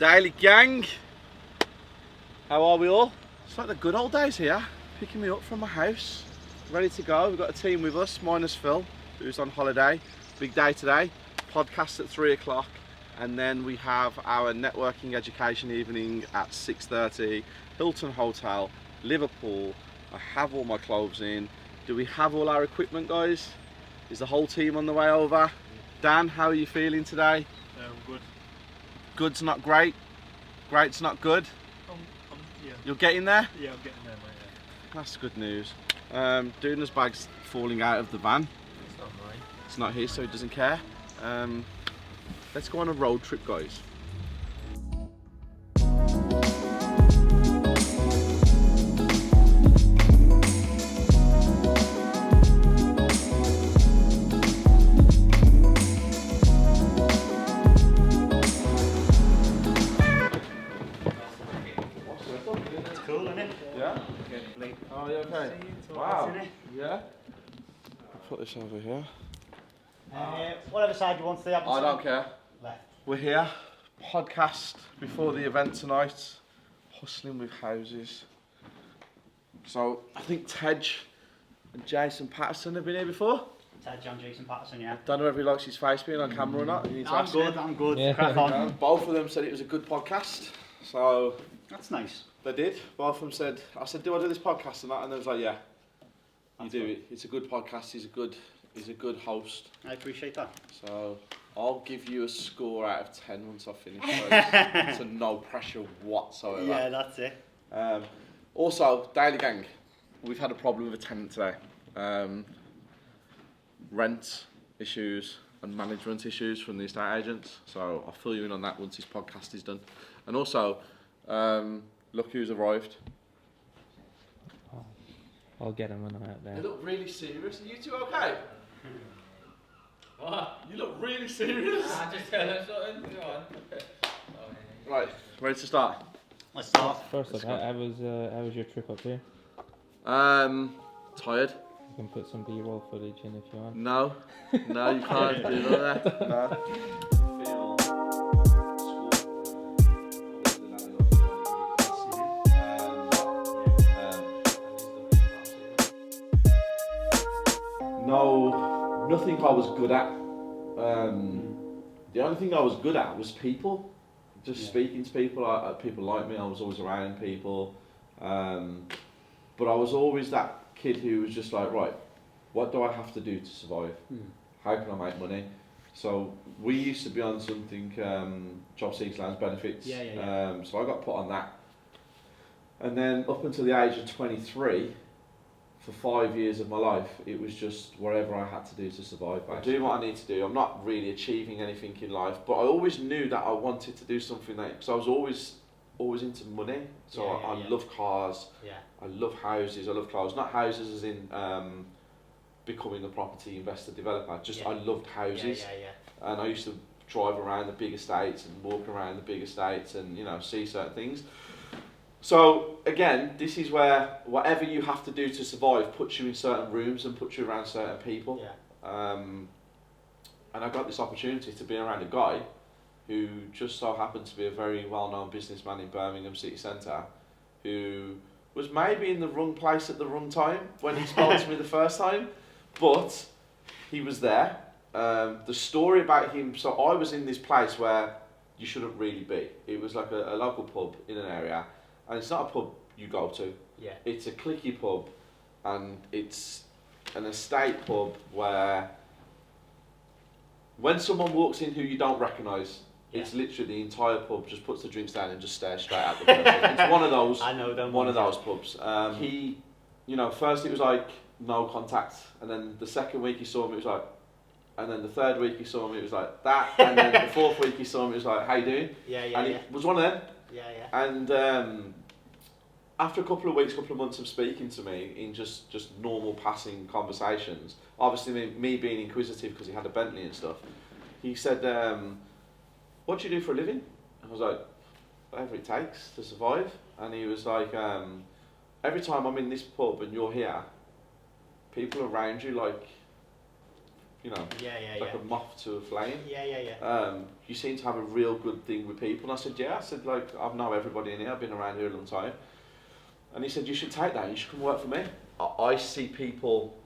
Daily gang, how are we all? It's like the good old days here, picking me up from my house, ready to go. We've got a team with us, minus Phil, who's on holiday. Big day today, podcast at 3 o'clock, and then we have our networking education evening at 6:30, Hilton Hotel, Liverpool. I have all my clothes in. Do we have all our equipment, guys? Is the whole team on the way over? Dan, how are you feeling today? Good. Good's not great, great's not good. Yeah. You're getting there? Yeah, I'm getting there, mate. Yeah. That's good news. Duna's bag's falling out of the van. It's not mine. It's not his, so he doesn't care. Let's go on a road trip, guys. Cool, isn't it? Yeah? Oh, you okay? Wow. Yeah? I'll put this over here. Whatever side you want to have. I don't care. Left. We're here, podcast before the event tonight, hustling with houses. So I think Tej and Jason Patterson have been here before. Ted, John, Jason Patterson, yeah. Don't know if he likes his face being on camera or not. You need to ask him. I'm good. Yeah. Crack on. Both of them said it was a good podcast. So That's nice. they did. Both of them said, I said, do I do this podcast or not? And they was like, yeah, That's you do good. it. It's a good podcast. He's a good host. I appreciate that. So I'll give you a score out of 10 once I finish. Guys. So no pressure whatsoever. Yeah, that's it. Also, Daily Gang, we've had a problem with a tenant today. Rent issues and management issues from the estate agents. So I'll fill you in on that once this podcast is done. And also, look who's arrived. I'll get him when I'm out They there. look really serious. Are you two okay? What? You look really serious. I just tell him something. Go on. Right, ready to start? Let's start. First off, how was your trip up here? Tired? You can put some B-roll footage in if you want. No, no, you can't do none of that. No. No, nothing I was good at. The only thing I was good at was people. Just speaking to people. People like me. I was always around people. But I was always that kid who was just like, right, what do I have to do to survive? How can I make money? So we used to be on something, Job Seekers Lounge Benefits. So I got put on that. And then up until the age of 23, for 5 years of my life, it was just whatever I had to do to survive. I do what I need to do. I'm not really achieving anything in life, but I always knew that I wanted to do something that, because I was always into money. So I love cars. Yeah. I love houses. I love cars. Not houses as in becoming a property investor developer. Just I loved houses. Yeah. And I used to drive around the big estates and walk around the big estates and see certain things. So again, this is where whatever you have to do to survive puts you in certain rooms and puts you around certain people. Yeah. And I got this opportunity to be around a guy who just so happened to be a very well-known businessman in Birmingham city centre, who was maybe in the wrong place at the wrong time when he spoke to me the first time, but he was there. The story about him, so I was in this place where you shouldn't really be. It was like a local pub in an area, and it's not a pub you go to. Yeah. It's a cliquey pub, and it's an estate pub where when someone walks in who you don't recognise, it's literally the entire pub just puts the drinks down and just stares straight at the person. It's one of those. I know them. One of those pubs. He, first it was like no contact, and then the second week he saw me, it was like, and then the third week he saw me, it was like that, and then the fourth week he saw me, it was like, how you doing? And it was one of them. And after a couple of weeks, couple of months of speaking to me in just normal passing conversations, obviously me being inquisitive because he had a Bentley and stuff, he said, what do you do for a living? I was like, whatever it takes to survive. And he was like, every time I'm in this pub and you're here, people around you like you know, Yeah, like a moth to a flame. Yeah. You seem to have a real good thing with people. And I said, yeah. I said, like, I know everybody in here. I've been around here a long time. And he said, you should take that. You should come work for me. I see people,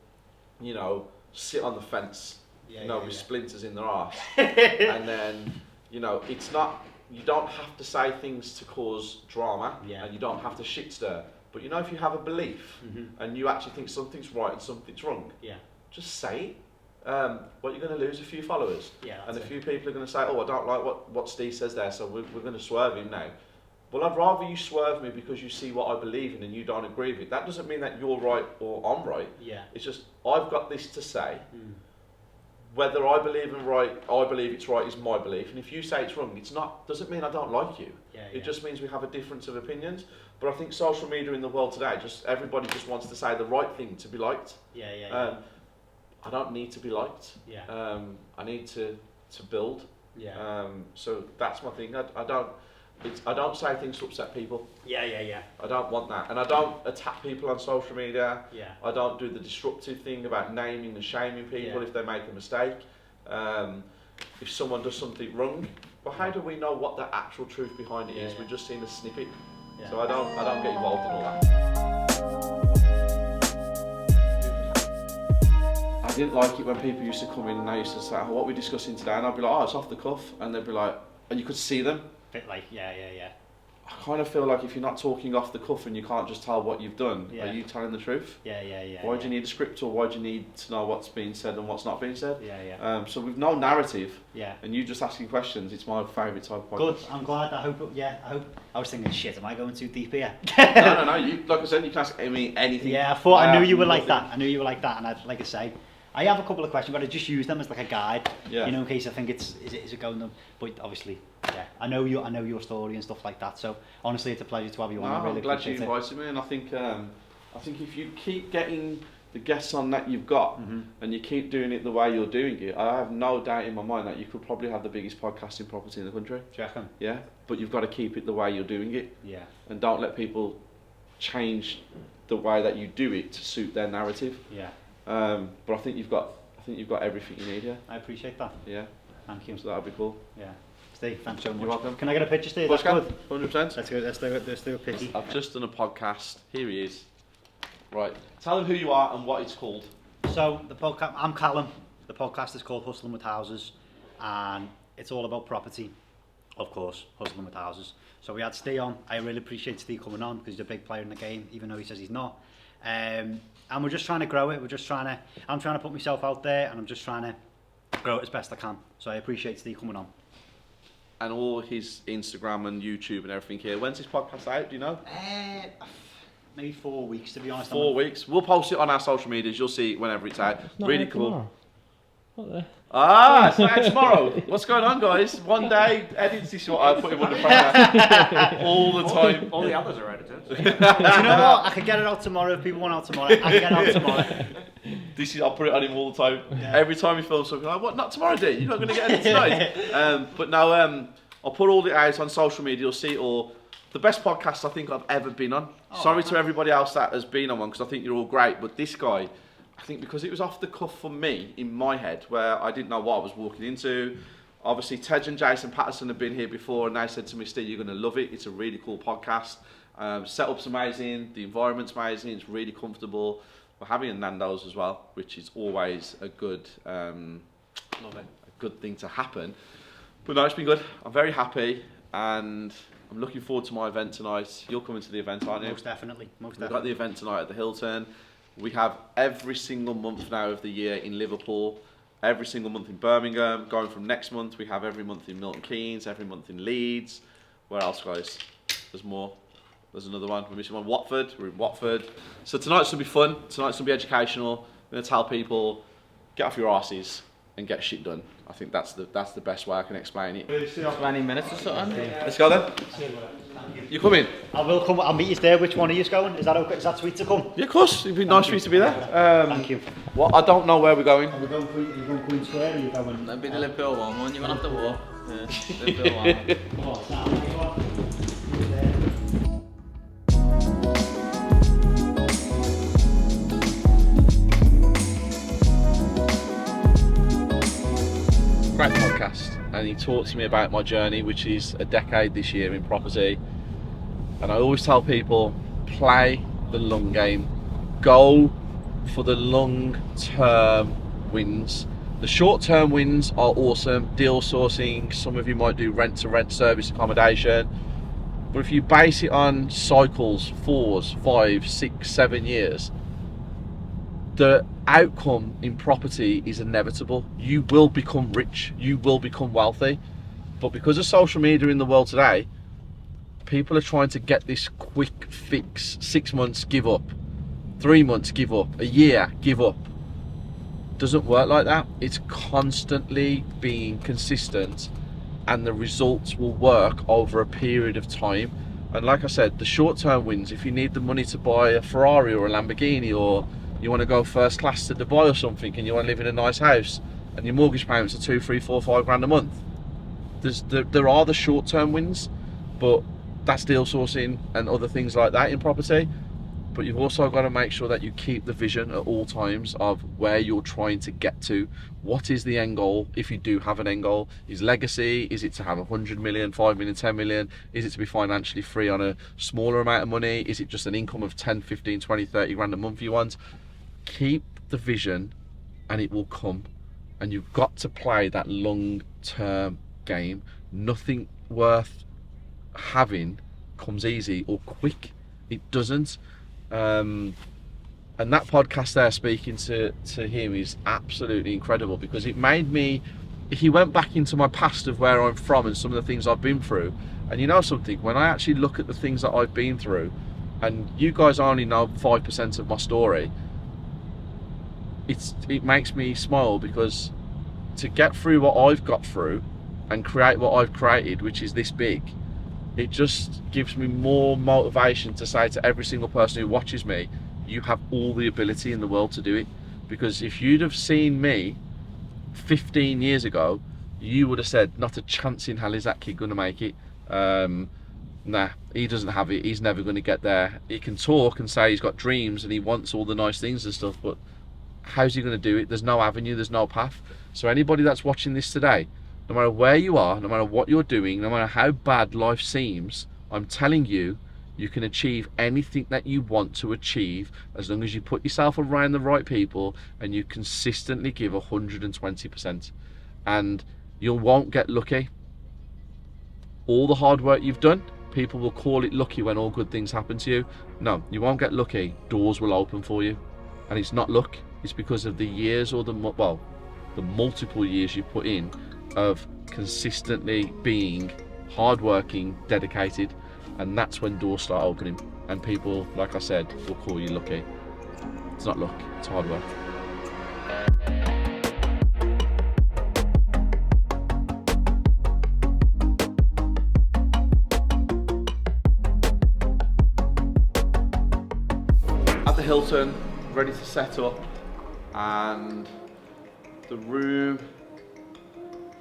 you know, sit on the fence, with splinters in their arse. And then, you know, it's not, you don't have to say things to cause drama. And you don't have to shit stir. But, you know, if you have a belief and you actually think something's right and something's wrong, just say it. What you're going to lose a few followers, and a few people are going to say, "Oh, I don't like what Steve says there, so we're going to swerve him now." Well, I'd rather you swerve me because you see what I believe in and you don't agree with it. That doesn't mean that you're right or I'm right. It's just I've got this to say. Whether I believe I believe it's right is my belief, and if you say it's wrong, it's not. Doesn't mean I don't like you. It just means we have a difference of opinions. But I think social media in the world today, everybody just wants to say the right thing to be liked. I don't need to be liked. I need to build. So that's my thing. I don't say things to upset people. I don't want that, and I don't attack people on social media. I don't do the disruptive thing about naming and shaming people if they make a mistake. If someone does something wrong, well, how do we know what the actual truth behind it is? We've just seen a snippet. So I don't get involved in all that. I didn't like it when people used to come in and they used to say, "Oh, what are we discussing today?" And I'd be like, "Oh, it's off the cuff," and they'd be like, and you could see them. Bit like, I kind of feel like if you're not talking off the cuff and you can't just tell what you've done, are you telling the truth? Why do you need a script, or why do you need to know what's being said and what's not being said? So with no narrative, and you just asking questions, it's my favourite type of podcast. Good. I'm glad. I hope. I was thinking, shit, am I going too deep here? No. You, like I said, you can ask me anything. I thought I knew you were like that. And like I say, I have a couple of questions, but I just use them as like a guide, you know, in case I think is it going on. But obviously, I know your story and stuff like that. So honestly, it's a pleasure to have you on. I really I'm glad you invited me, and I think if you keep getting the guests on that you've got, and you keep doing it the way you're doing it, I have no doubt in my mind that you could probably have the biggest podcasting property in the country. Do you reckon? Yeah, but you've got to keep it the way you're doing it. And don't let people change the way that you do it to suit their narrative. But I think you've got everything you need. I appreciate that. Thank you. So that'd be cool. Steve, thanks so much. You're welcome. Can I get a picture, Steve? That's good. 100%. Let's do a picture. I've just done a podcast. Here he is. Right. Tell them who you are and what it's called. So the podcast. I'm Callum. The podcast is called Hustling with Houses, and it's all about property, of course. Hustling with Houses. So we had Steve on. I really appreciate Steve coming on because he's a big player in the game, even though he says he's not. And we're just trying to grow it. I'm trying to put myself out there, and I'm just trying to grow it as best I can. So I appreciate Steve coming on. And all his Instagram and YouTube and everything here. When's this podcast out? Do you know? Maybe 4 weeks, to be honest. 4 weeks. We'll post it on our social medias. You'll see it whenever it's out. It's not really out cool. tomorrow. What the? It's not out tomorrow. What's going on, guys? One day, edits. This is what I put him under pressure all the time. All the others are editors. Do you know what? I could get it out tomorrow if people want out tomorrow. I can get it out tomorrow. I'll put it on him all the time. Every time he films something, I'm like, what? Not tomorrow, D? You're not going to get it tonight. But now, I'll put all the out on social media. You'll see it all. The best podcast I think I've ever been on. Sorry to everybody else that has been on one, because I think you're all great. But this guy, I think because it was off the cuff for me in my head, where I didn't know what I was walking into. Obviously, Tej and Jason Patterson have been here before, and they said to me, Steve, you're going to love it. It's a really cool podcast. Setup's amazing. The environment's amazing. It's really comfortable. We're having a Nando's as well, which is always a good, good thing to happen. But no, it's been good. I'm very happy, and I'm looking forward to my event tonight. You're coming to the event, aren't you? Most definitely. We've got the event tonight at the Hilton. We have every single month now of the year in Liverpool, every single month in Birmingham. Going from next month, we have every month in Milton Keynes, every month in Leeds. Where else, guys? There's more. There's another one. We're missing one. Watford. We're in Watford. So tonight's going to be fun. Tonight's going to be educational. We're going to tell people, get off your arses and get shit done. I think that's the best way I can explain it. 20 minutes or something. Let's go then. You coming? I will come. I'll meet you there. Which one are you going? Is that okay? Is that sweet to come? Yeah, of course. It'd be nice for you to be there. Thank you. Well, I don't know where we're going. Are you going Queen Square or are you going? That'd be the Liverpool one. You're going to have to walk. Liverpool one. Oh, Sam, and he talked to me about my journey, which is a decade this year in property. And I always tell people, play the long game. Go for the long-term wins. The short-term wins are awesome. Deal sourcing, some of you might do rent-to-rent service accommodation. But if you base it on cycles, 4, 5, 6, 7 years, the outcome in property is inevitable. You will become rich, you will become wealthy. But because of social media in the world today, people are trying to get this quick fix. 6 months, give up. 3 months, give up. A year, give up. Doesn't work like that. It's constantly being consistent, and the results will work over a period of time. And like I said, the short-term wins, if you need the money to buy a Ferrari or a Lamborghini, or you want to go first class to Dubai or something, and you want to live in a nice house, and your mortgage payments are 2, 3, 4, 5 grand a month, there are the short-term wins, but that's deal sourcing and other things like that in property. But you've also got to make sure that you keep the vision at all times of where you're trying to get to. What is the end goal, if you do have an end goal? Is legacy? Is it to have 100 million, 5 million, 10 million? Is it to be financially free on a smaller amount of money? Is it just an income of 10, 15, 20, 30 grand a month you want? Keep the vision and it will come. And you've got to play that long-term game. Nothing worth having comes easy or quick. It doesn't. And that podcast there, speaking to him, is absolutely incredible, because it made me, he went back into my past of where I'm from and some of the things I've been through. And you know something, when I actually look at the things that I've been through, and you guys only know 5% of my story, it makes me smile, because to get through what I've got through and create what I've created, which is this big, it just gives me more motivation to say to every single person who watches me, you have all the ability in the world to do it. Because if you'd have seen me 15 years ago, you would have said, not a chance in hell is that kid going to make it. Nah, he doesn't have it, he's never going to get there. He can talk and say he's got dreams and he wants all the nice things and stuff, but how's he going to do it? There's no avenue, there's no path. So anybody that's watching this today, no matter where you are, no matter what you're doing, no matter how bad life seems, I'm telling you, you can achieve anything that you want to achieve as long as you put yourself around the right people and you consistently give 120%. And you won't get lucky. All the hard work you've done, people will call it lucky when all good things happen to you. No, you won't get lucky. Doors will open for you. And it's not luck. It's because of the years, or the multiple years you put in of consistently being hardworking, dedicated, and that's when doors start opening. And people, like I said, will call you lucky. It's not luck, it's hard work. At the Hilton, ready to set up, and the room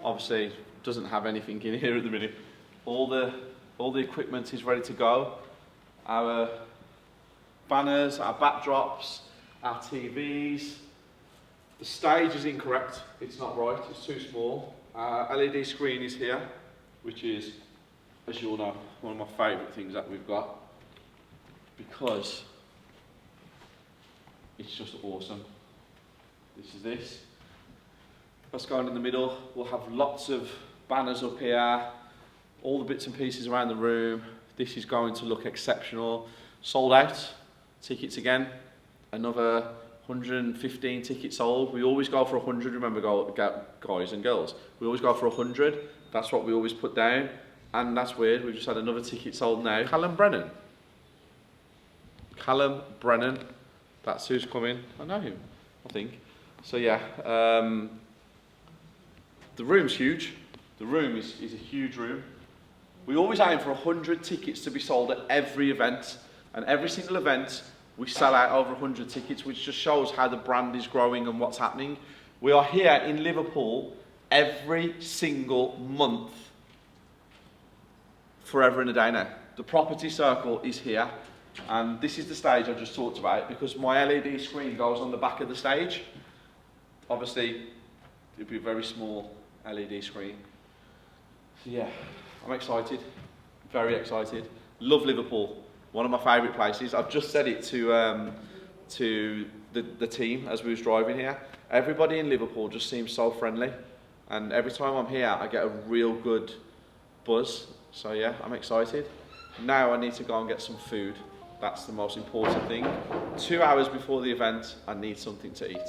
obviously doesn't have anything in here at the minute. All the equipment is ready to go. Our banners, our backdrops, our TVs. The stage is incorrect. It's not right. It's too small. Our LED screen is here, which is, as you all know, one of my favourite things that we've got, because it's just awesome. This is this. That's going in the middle. We'll have lots of banners up here, all the bits and pieces around the room. This is going to look exceptional. Sold out. Tickets again. Another 115 tickets sold. We always go for 100, remember guys and girls. We always go for 100. That's what we always put down. And that's weird, we've just had another ticket sold now. Callum Brennan, that's who's coming. I know him, I think. So yeah, the room's huge. The room is a huge room. We always aim for 100 tickets to be sold at every event, and every single event we sell out over 100 tickets, which just shows how the brand is growing and what's happening. We are here in Liverpool every single month, forever and a day now. The property circle is here, and this is the stage I just talked about, because my LED screen goes on the back of the stage. Obviously, it'll be a very small LED screen. Yeah, I'm excited, very excited. Love Liverpool, one of my favourite places. I've just said it to the team as we was driving here. Everybody in Liverpool just seems so friendly, and every time I'm here I get a real good buzz. So yeah, I'm excited. Now I need to go and get some food. That's the most important thing. 2 hours before the event, I need something to eat.